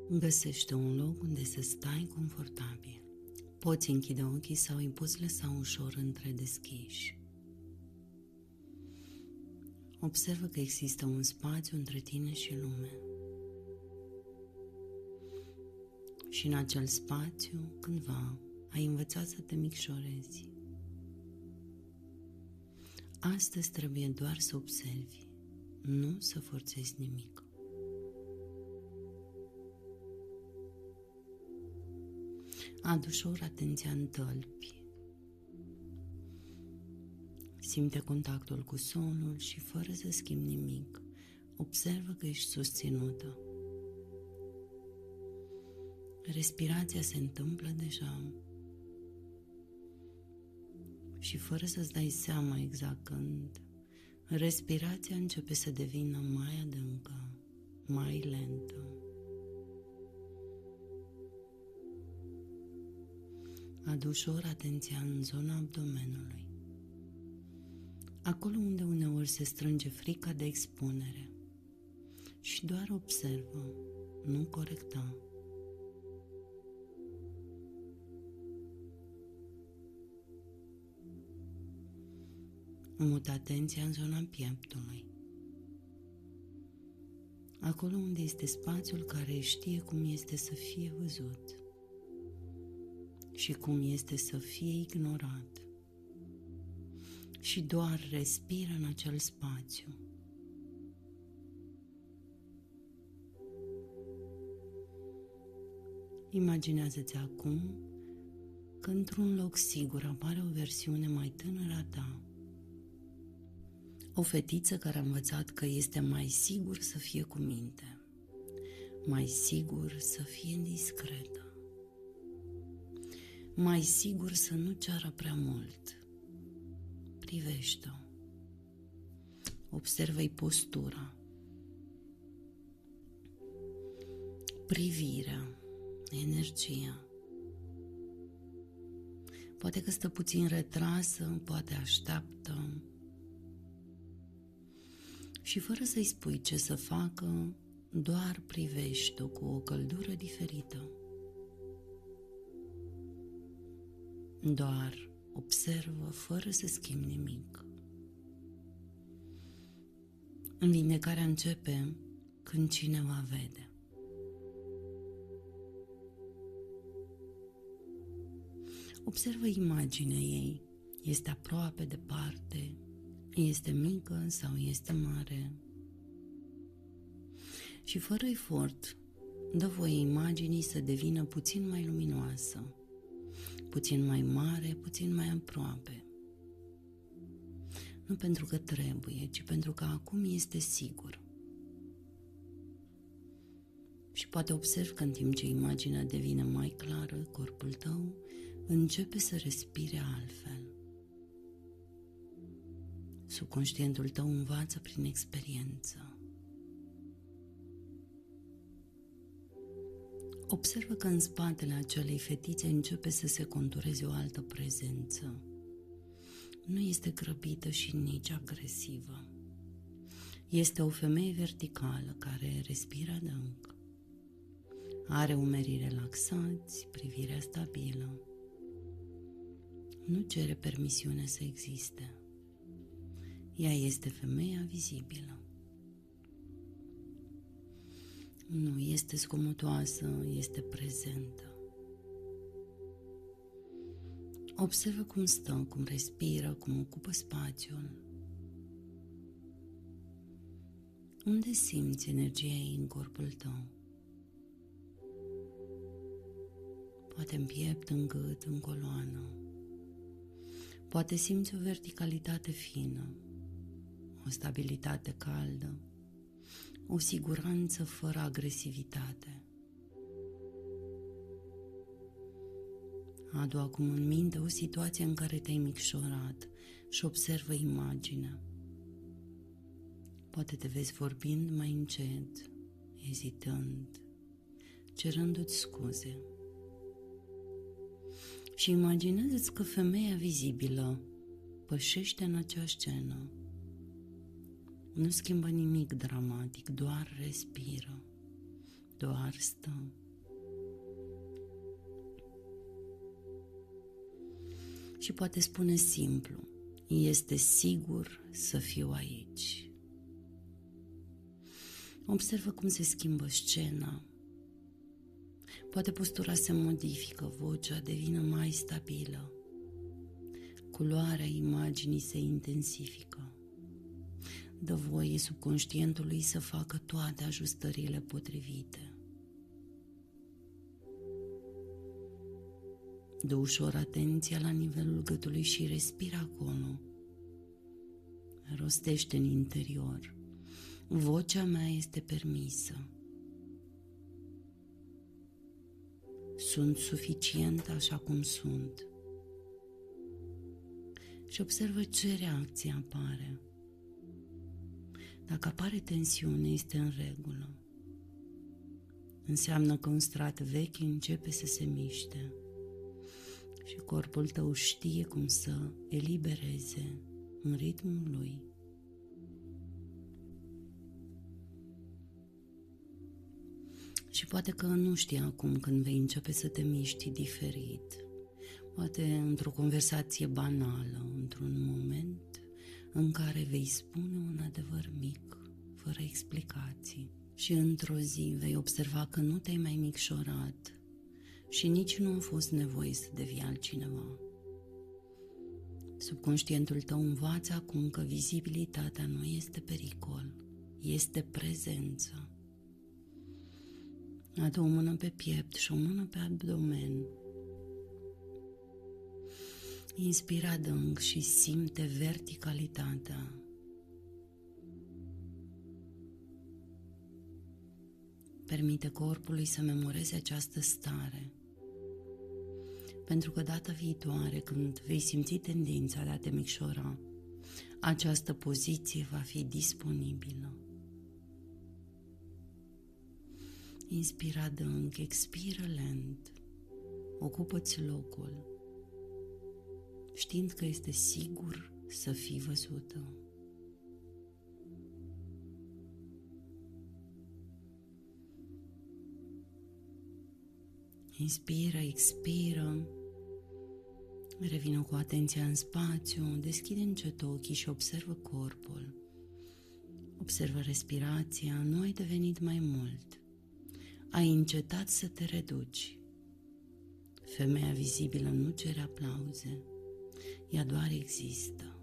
Găsește un loc unde să stai confortabil. Poți închide ochii sau îi poți lăsa ușor întredeschiși. Observă că există un spațiu între tine și lume. Și în acel spațiu, cândva, ai învățat să te micșorezi. Astăzi trebuie doar să observi, nu să forțezi nimic. Adu ușor atenția în tălpi. Simte contactul cu solul și fără să schimbi nimic, observă că ești susținută. Respirația se întâmplă deja și fără să-ți dai seama exact când, respirația începe să devină mai adâncă, mai lentă. Adu ușor atenția în zona abdomenului, acolo unde uneori se strânge frica de expunere, și doar observă, nu corecta. Mută atenția în zona pieptului, acolo unde este spațiul care știe cum este să fie văzut și cum este să fie ignorat. Și doar respiră în acel spațiu. Imaginează-ți acum că într-un loc sigur apare o versiune mai tânără a ta. O fetiță care a învățat că este mai sigur să fie cu minte, mai sigur să fie discretă, mai sigur să nu ceară prea mult. Privește-o. Observă-i postura, privirea, energia. Poate că stă puțin retrasă, poate așteaptă. Și fără să-i spui ce să facă, doar privește-o cu o căldură diferită. Doar observă fără să schimbi nimic. Vindecarea începe când cineva vede. Observă imaginea ei. Este aproape, departe, este mică sau este mare. Și fără efort, dă voie imaginii să devină puțin mai luminoasă, puțin mai mare, puțin mai aproape. Nu pentru că trebuie, ci pentru că acum este sigur. Și poate observ că în timp ce imaginea devine mai clară, corpul tău începe să respire altfel. Subconștientul tău învață prin experiență. Observă că în spatele acelei fetițe începe să se contureze o altă prezență. Nu este grăbită și nici agresivă. Este o femeie verticală care respiră adânc. Are umerii relaxați, privirea stabilă. Nu cere permisiune să existe. Ea este femeia vizibilă. Nu este zgomotoasă, este prezentă. Observă cum stă, cum respiră, cum ocupă spațiul. Unde simți energia ei în corpul tău? Poate în piept, în gât, în coloană. Poate simți o verticalitate fină, o stabilitate caldă, o siguranță fără agresivitate. Adu acum în minte o situație în care te-ai micșorat și observă imaginea. Poate te vezi vorbind mai încet, ezitând, cerându-ți scuze. Și imaginează-ți că femeia vizibilă pășește în acea scenă. Nu schimbă nimic dramatic, doar respiră. doar stă. Și poate spune simplu, este sigur să fiu aici. Observă cum se schimbă scena. Poate postura se modifică, vocea devine mai stabilă. Culoarea imaginii se intensifică. Dă voie subconștientului să facă toate ajustările potrivite. Dă ușor atenția la nivelul gâtului și respira acolo. Rostește în interior. Vocea mea este permisă. Sunt suficient așa cum sunt. Și observă ce reacție apare. Dacă apare tensiune, este în regulă. Înseamnă că un strat vechi începe să se miște și corpul tău știe cum să elibereze în ritmul lui. Și poate că nu știi acum când vei începe să te miști diferit. Poate într-o conversație banală, într-un moment în care vei spune un adevăr mic, fără explicații. Și într-o zi vei observa că nu te-ai mai micșorat și nici nu a fost nevoie să devii altcineva. Subconștientul tău învață acum că vizibilitatea nu este pericol, este prezență. Adu o mână pe piept și o mână pe abdomen. Inspira adânc și simte verticalitatea. Permite corpului să memoreze această stare. Pentru că data viitoare, când vei simți tendința de a te micșora, această poziție va fi disponibilă. Inspira adânc, expiră lent, ocupă-ți locul, știind că este sigur să fii văzută. Inspiră, expiră, revină cu atenția în spațiu, deschide încet ochii și observă corpul. Observă respirația, nu ai devenit mai mult. Ai încetat să te reduci. Femeia vizibilă nu cere aplauze, ea doar există.